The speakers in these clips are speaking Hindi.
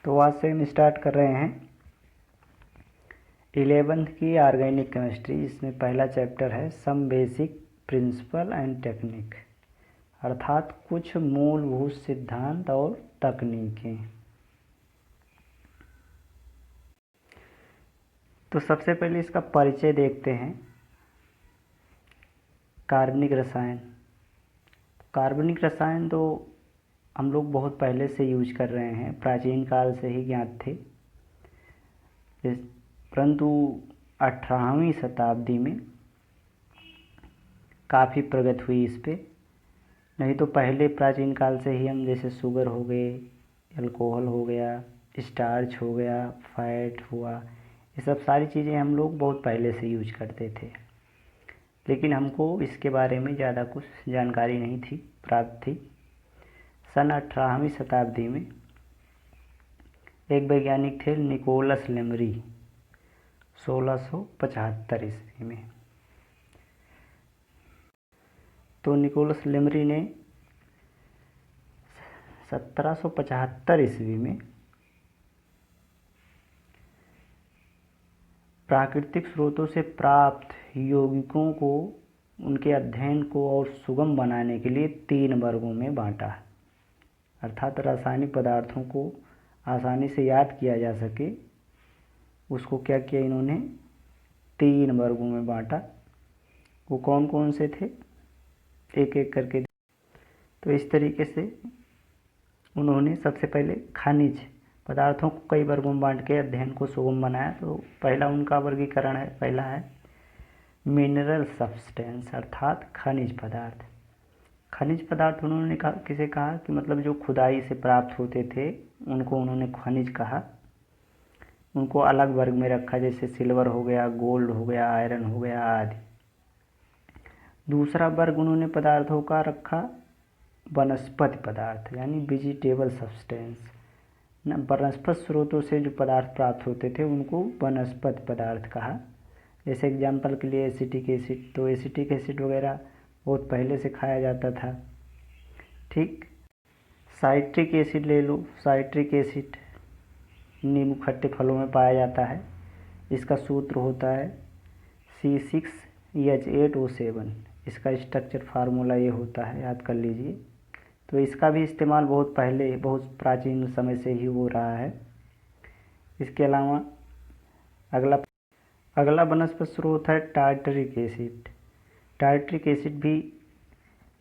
तो आज से हम स्टार्ट कर रहे हैं 11th की ऑर्गेनिक केमिस्ट्री। इसमें पहला चैप्टर है some basic principle and technique, अर्थात कुछ मूलभूत सिद्धांत और तकनीकें। तो सबसे पहले इसका परिचय देखते हैं। कार्बनिक रसायन। कार्बनिक रसायन तो हम लोग बहुत पहले से यूज कर रहे हैं, प्राचीन काल से ही ज्ञात थे, परंतु 18वीं शताब्दी में काफ़ी प्रगति हुई इस पे। नहीं तो पहले प्राचीन काल से ही हम जैसे शुगर हो गए, अल्कोहल हो गया, स्टार्च हो गया, फैट हुआ, ये सब सारी चीज़ें हम लोग बहुत पहले से यूज करते थे, लेकिन हमको इसके बारे में ज़्यादा कुछ जानकारी नहीं थी, प्राप्त थी। सन 18वीं शताब्दी में एक वैज्ञानिक थे निकोलस लेमरी, 1675 ईस्वी में। तो निकोलस लेमरी ने 1775 ईस्वी में प्राकृतिक स्रोतों से प्राप्त यौगिकों को, उनके अध्ययन को और सुगम बनाने के लिए 3 वर्गों में बांटा, अर्थात रासायनिक पदार्थों को आसानी से याद किया जा सके, उसको क्या किया इन्होंने 3 वर्गों में बांटा। वो कौन कौन से थे, एक एक करके। तो इस तरीके से उन्होंने सबसे पहले खनिज पदार्थों को कई वर्गों में बांट के अध्ययन को सुगम बनाया। तो पहला उनका वर्गीकरण है, पहला है मिनरल सब्सटेंस, अर्थात खनिज पदार्थ। खनिज पदार्थ उन्होंने किसे कहा कि मतलब जो खुदाई से प्राप्त होते थे उनको उन्होंने खनिज कहा। उनको अलग वर्ग में रखा, जैसे सिल्वर हो गया, गोल्ड हो गया, आयरन हो गया आदि। दूसरा वर्ग उन्होंने पदार्थों का रखा वनस्पति पदार्थ, यानी वेजिटेबल सब्सटेंस। न वनस्पति स्रोतों से जो पदार्थ प्राप्त होते थे उनको वनस्पति पदार्थ कहा। जैसे एग्जाम्पल के लिए एसिटिक एसिड, तो एसिटिक एसिड वगैरह बहुत पहले से खाया जाता था। ठीक, साइट्रिक एसिड ले लो। साइट्रिक एसिड नींबू खट्टे फलों में पाया जाता है। इसका सूत्र होता है C6H8O7। इसका स्ट्रक्चर फार्मूला ये होता है, याद कर लीजिए। तो इसका भी इस्तेमाल बहुत पहले, बहुत प्राचीन समय से ही हो रहा है। इसके अलावा अगला वनस्पति स्रोत है टार्टरिक एसिड। टार्टरिक एसिड भी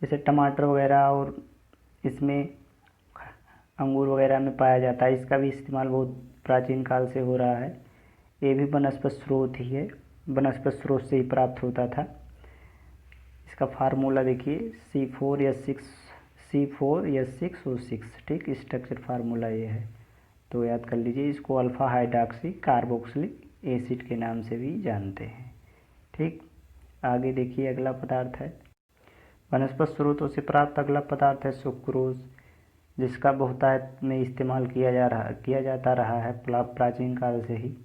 जैसे टमाटर वगैरह और इसमें अंगूर वगैरह में पाया जाता है। इसका भी इस्तेमाल बहुत प्राचीन काल से हो रहा है। ये भी वनस्पति स्रोत ही है, वनस्पति स्रोत से ही प्राप्त होता था। इसका फार्मूला देखिए C4H6O6। ठीक, स्ट्रक्चर फार्मूला ये है, तो याद कर लीजिए। इसको अल्फा हाइड्रॉक्सी कार्बोक्सिलिक एसिड के नाम से भी जानते हैं। ठीक, आगे देखिए अगला पदार्थ है वनस्पति स्रोतों से प्राप्त अगला पदार्थ है सुक्रोज, जिसका बहुतायत में इस्तेमाल किया जाता रहा है प्राचीन काल से ही।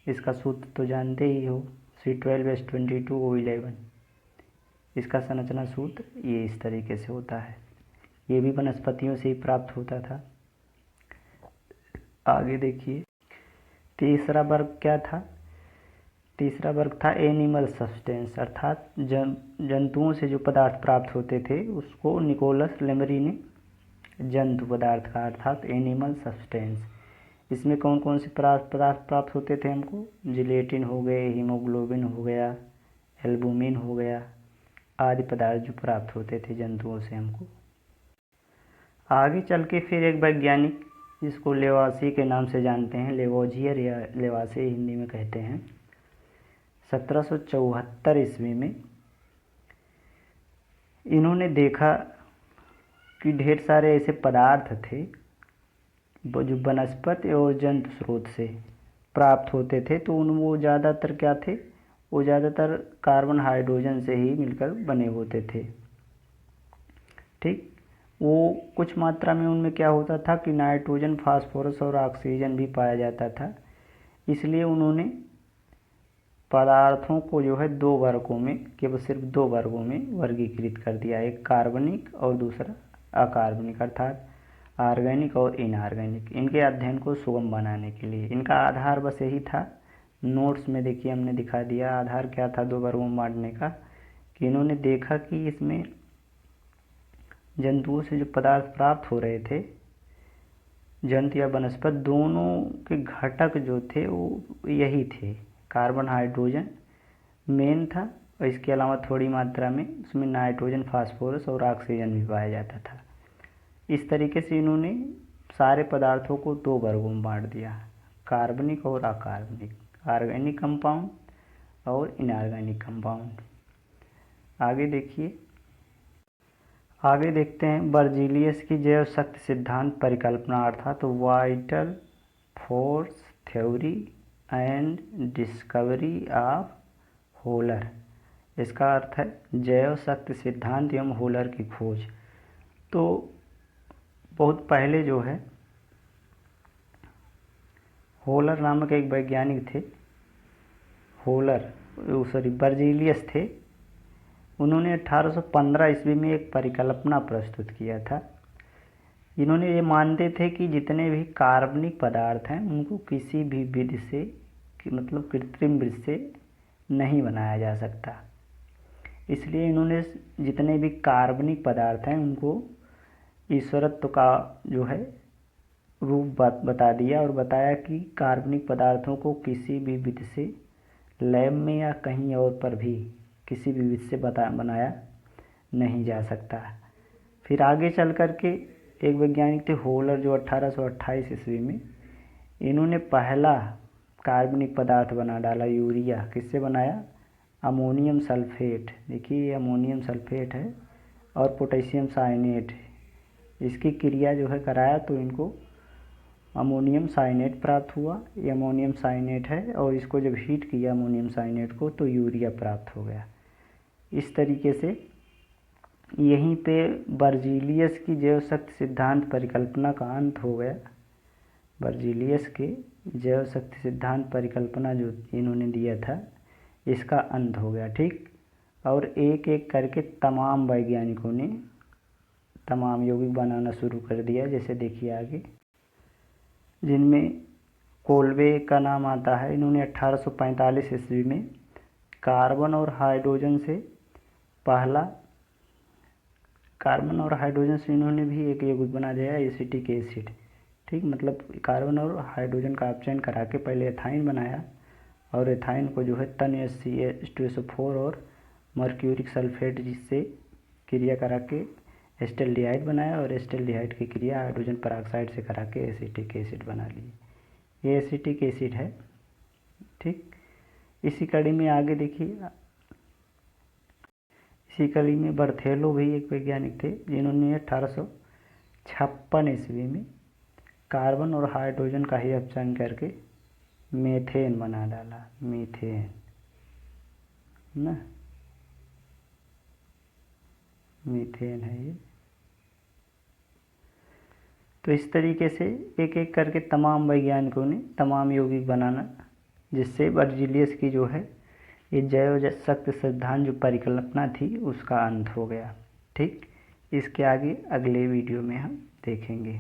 इसका सूत्र तो जानते ही हो, C12H22O11। इसका संरचना सूत्र ये इस तरीके से होता है। ये भी वनस्पतियों से ही प्राप्त होता था। आगे देखिए तीसरा वर्ग क्या था। तीसरा वर्ग था एनिमल सब्सटेंस, अर्थात जंतुओं से जो पदार्थ प्राप्त होते थे उसको निकोलस लेमरी ने जंतु पदार्थ का, अर्थात एनिमल सब्सटेंस। इसमें कौन कौन से पदार्थ प्राप्त होते थे हमको, जिलेटिन हो गए, हीमोग्लोबिन हो गया, एल्बुमिन हो गया आदि पदार्थ जो प्राप्त होते थे जंतुओं से हमको। आगे चल के फिर एक वैज्ञानिक जिसको लेवासी के नाम से जानते हैं, लेवोजियर या लेवासी हिंदी में कहते हैं, 1774 ईस्वी में इन्होंने देखा कि ढेर सारे ऐसे पदार्थ थे जो वनस्पति और जंतु स्रोत से प्राप्त होते थे। तो वो ज़्यादातर क्या थे, वो ज़्यादातर कार्बन हाइड्रोजन से ही मिलकर बने होते थे। ठीक, वो कुछ मात्रा में उनमें क्या होता था कि नाइट्रोजन, फास्फोरस और ऑक्सीजन भी पाया जाता था। इसलिए उन्होंने पदार्थों को जो है 2 वर्गों में, केवल सिर्फ 2 वर्गों में वर्गीकृत कर दिया, एक कार्बनिक और दूसरा अकार्बनिक। अर्थात ऑर्गेनिक और इनऑर्गेनिक, इनके अध्ययन को सुगम बनाने के लिए। इनका आधार बस यही था, नोट्स में देखिए हमने दिखा दिया। आधार क्या था 2 वर्गों में बांटने का, कि इन्होंने देखा कि इसमें जंतुओं से जो पदार्थ प्राप्त हो रहे थे, जंतु या वनस्पति, दोनों के घटक जो थे वो यही थे, कार्बन हाइड्रोजन मेन था, और इसके अलावा थोड़ी मात्रा में उसमें नाइट्रोजन, फास्फोरस और ऑक्सीजन भी पाया जाता था। इस तरीके से इन्होंने सारे पदार्थों को 2 वर्गों में बांट दिया, कार्बनिक और अकार्बनिक, ऑर्गेनिक कंपाउंड और इनऑर्गेनिक कंपाउंड। आगे देखिए, आगे देखते हैं बर्जीलियस की जैव शक्ति सिद्धांत परिकल्पना, अर्थात vital force theory and discovery of holer. इसका अर्थ है जैव शक्ति सिद्धांत एवं होलर की खोज। तो बहुत पहले जो है होलर नामक एक वैज्ञानिक थे, बर्जीलियस थे। उन्होंने 1815 ईस्वी में एक परिकल्पना प्रस्तुत किया था। इन्होंने ये मानते थे कि जितने भी कार्बनिक पदार्थ हैं उनको किसी भी विधि से, मतलब कृत्रिम विधि से नहीं बनाया जा सकता। इसलिए इन्होंने जितने भी कार्बनिक पदार्थ हैं उनको ईश्वरत्व का जो है रूप बता दिया, और बताया कि कार्बनिक पदार्थों को किसी भी विधि से लैब में या कहीं और पर भी किसी भी विधि से बनाया नहीं जा सकता। फिर आगे चल कर के एक वैज्ञानिक थे होलर, जो 1828 ईस्वी में इन्होंने पहला कार्बनिक पदार्थ बना डाला, यूरिया। किससे बनाया? Ammonium sulphate. देखिए ये अमोनियम सल्फेट है और पोटेशियम साइनेट, इसकी क्रिया जो है कराया तो इनको अमोनियम साइनेट प्राप्त हुआ। ये अमोनियम साइनेट है, और इसको जब हीट किया अमोनियम साइनेट को तो यूरिया प्राप्त हो गया। इस तरीके से यहीं पे बर्जीलियस की जैव शक्ति सिद्धांत परिकल्पना का अंत हो गया। बर्जीलियस के जैव शक्ति सिद्धांत परिकल्पना जो इन्होंने दिया था, इसका अंत हो गया। ठीक, और एक एक करके तमाम वैज्ञानिकों ने तमाम यौगिक बनाना शुरू कर दिया। जैसे देखिए आगे, जिनमें कोल्बे का नाम आता है। इन्होंने 1845 ईस्वी में कार्बन और हाइड्रोजन से इन्होंने भी एक यौगिक बना दिया, एसिटिक एसिड। ठीक, मतलब कार्बन और हाइड्रोजन का अपचयन करा के पहले एथाइन बनाया, और एथाइन को जो है तन H2SO4 और मर्क्यूरिक सल्फेट जिससे क्रिया करा के एस्टल्डिहाइड बनाया, और एस्टल्डिहाइड की क्रिया हाइड्रोजन पेरोक्साइड से करा के एसिटिक एसिड बना ली। ये एसिटिक एसिड है। ठीक, इसी कड़ी में आगे देखिए, इसी कड़ी में बर्थेलो भी एक वैज्ञानिक थे, जिन्होंने 1856 ईस्वी में कार्बन और हाइड्रोजन का ही अपचयन करके मीथेन बना डाला। मीथेन ना, मीथेन है ये। तो इस तरीके से एक एक करके तमाम वैज्ञानिकों ने तमाम यौगिक बनाना, जिससे बर्जीलियस की जो है ये जैव शक्ति सिद्धांत जो परिकल्पना थी उसका अंत हो गया। ठीक, इसके आगे अगले वीडियो में हम देखेंगे।